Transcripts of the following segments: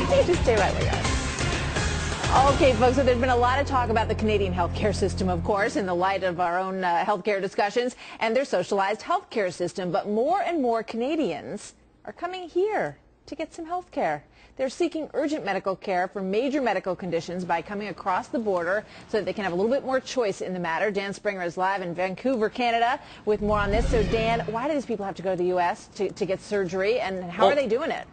Just stay right where you are. Okay, folks, so there's been a lot of talk about the Canadian healthcare system, of course, in the light of our own healthcare discussions and their socialized healthcare system. But more and more Canadians are coming here to get some healthcare. They're seeking urgent medical care for major medical conditions by coming across the border so that they can have a little bit more choice in the matter. Dan Springer is live in Vancouver, Canada, with more on this. So, Dan, why do these people have to go to the U.S. to get surgery, and how are they doing it?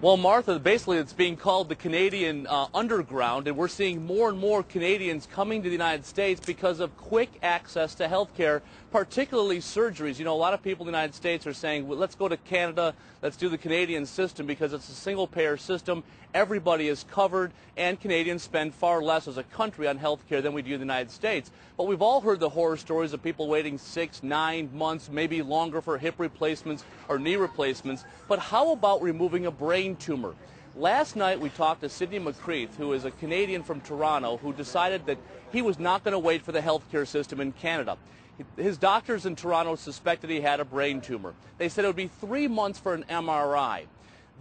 Well, Martha, basically it's being called the Canadian underground, and we're seeing more and more Canadians coming to the United States because of quick access to health care, particularly surgeries. You know, a lot of people in the United States are saying, well, let's go to Canada, let's do the Canadian system because it's a single-payer system. Everybody is covered, and Canadians spend far less as a country on health care than we do in the United States. But we've all heard the horror stories of people waiting 6, 9 months, maybe longer for hip replacements or knee replacements. But how about removing a brain tumor? Last night we talked to Sidney McCreath, who is a Canadian from Toronto, who decided that he was not going to wait for the health care system in Canada. His doctors in Toronto suspected he had a brain tumor. They said it would be 3 months for an MRI.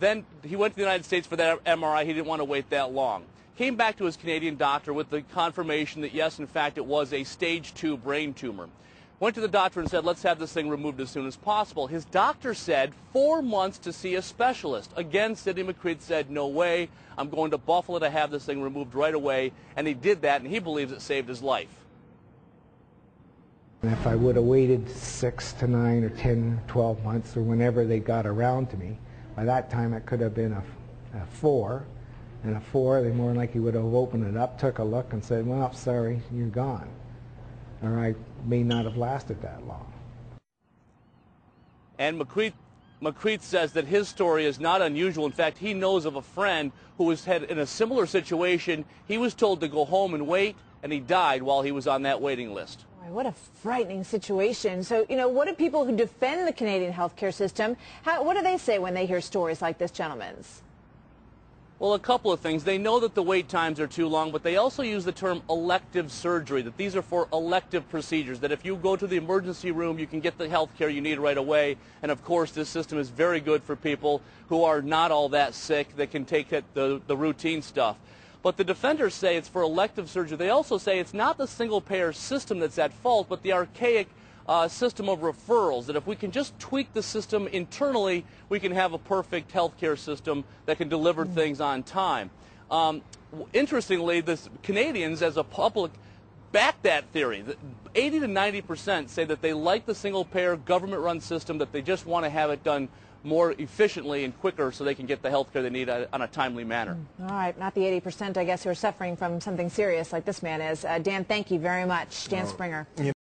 Then he went to the United States for that MRI. He didn't want to wait that long. Came back to his Canadian doctor with the confirmation that, yes, in fact, it was a stage 2 brain tumor. Went to the doctor and said, let's have this thing removed as soon as possible. His doctor said 4 months to see a specialist. Again, Sidney McCreath said, no way, I'm going to Buffalo to have this thing removed right away. And he did that, and he believes it saved his life. And if I would have waited 6 to 9 or 10, 12 months, or whenever they got around to me, by that time it could have been a 4. And a 4, they more than likely would have opened it up, took a look, and said, well, sorry, you're gone. Or I may not have lasted that long. And McCreath says that his story is not unusual. In fact, he knows of a friend who was in a similar situation. He was told to go home and wait, and he died while he was on that waiting list. Boy, what a frightening situation. So, you know, what do people who defend the Canadian healthcare system, what do they say when they hear stories like this gentleman's? Well, a couple of things. They know that the wait times are too long, but they also use the term elective surgery, that these are for elective procedures, that if you go to the emergency room, you can get the health care you need right away. And, of course, this system is very good for people who are not all that sick, that can take the routine stuff. But the defenders say it's for elective surgery. They also say it's not the single-payer system that's at fault, but the archaic system of referrals, that if we can just tweak the system internally, we can have a perfect healthcare system that can deliver things on time. Interestingly, the Canadians as a public back that theory. 80 to 90% say that they like the single-payer government-run system, that they just want to have it done more efficiently and quicker so they can get the health care they need on a timely manner. All right, not the 80%, I guess, who are suffering from something serious like this man is. Dan, thank you very much. Dan Springer.